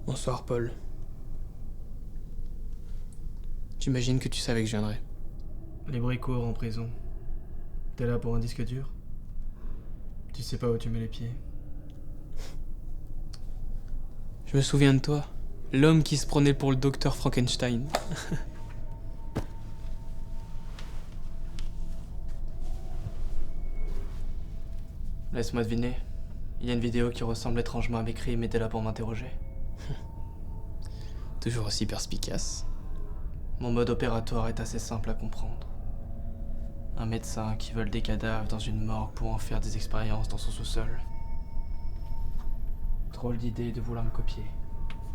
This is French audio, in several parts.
Bonsoir, Paul. J'imagine que tu savais que je viendrais. Les bricots en prison. T'es là pour un disque dur? Tu sais pas où tu mets les pieds. Je me souviens de toi. L'homme qui se prenait pour le docteur Frankenstein. Laisse-moi deviner. Il y a une vidéo qui ressemble étrangement à mes crimes et t'es là pour m'interroger. Toujours aussi perspicace. Mon mode opératoire est assez simple à comprendre. Un médecin qui vole des cadavres dans une morgue pour en faire des expériences dans son sous-sol. Drôle d'idée de vouloir me copier,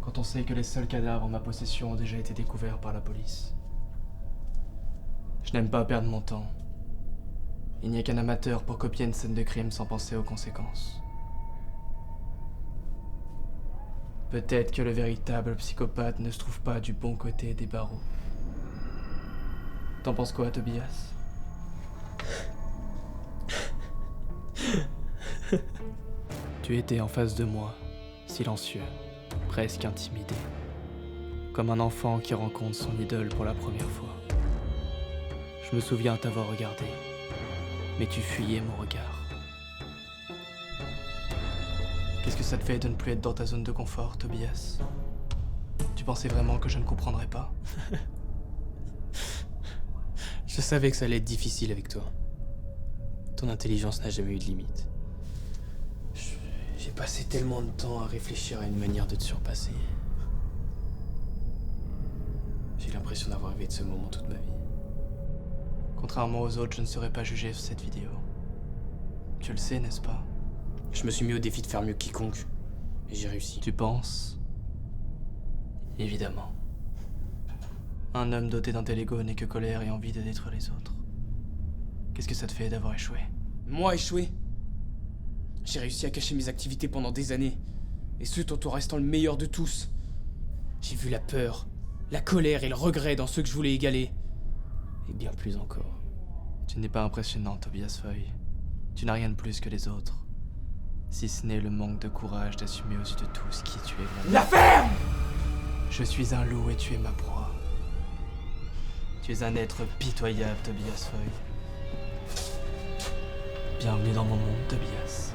quand on sait que les seuls cadavres en ma possession ont déjà été découverts par la police. Je n'aime pas perdre mon temps. Il n'y a qu'un amateur pour copier une scène de crime sans penser aux conséquences. Peut-être que le véritable psychopathe ne se trouve pas du bon côté des barreaux. T'en penses quoi, Tobias? Tu étais en face de moi, silencieux, presque intimidé. Comme un enfant qui rencontre son idole pour la première fois. Je me souviens t'avoir regardé, mais tu fuyais mon regard. Qu'est-ce que ça te fait de ne plus être dans ta zone de confort, Tobias? Tu pensais vraiment que je ne comprendrais pas? Je savais que ça allait être difficile avec toi. Ton intelligence n'a jamais eu de limite. J'ai passé tellement de temps à réfléchir à une manière de te surpasser. J'ai l'impression d'avoir rêvé de ce moment toute ma vie. Contrairement aux autres, je ne serai pas jugé sur cette vidéo. Tu le sais, n'est-ce pas? Je me suis mis au défi de faire mieux que quiconque. Et j'ai réussi. Tu penses? Évidemment. Un homme doté d'un tel ego n'est que colère et envie de détruire les autres. Qu'est-ce que ça te fait d'avoir échoué? Moi échoué? J'ai réussi à cacher mes activités pendant des années. Et ce tout en restant le meilleur de tous. J'ai vu la peur, la colère et le regret dans ceux que je voulais égaler. Et bien plus encore. Tu n'es pas impressionnant, Tobias Foy. Tu n'as rien de plus que les autres. Si ce n'est le manque de courage d'assumer aux yeux de tous qui tu es vraiment. La ferme! Je suis un loup et tu es ma proie. Tu es un être pitoyable, Tobias Foy. Bienvenue dans mon monde, Tobias.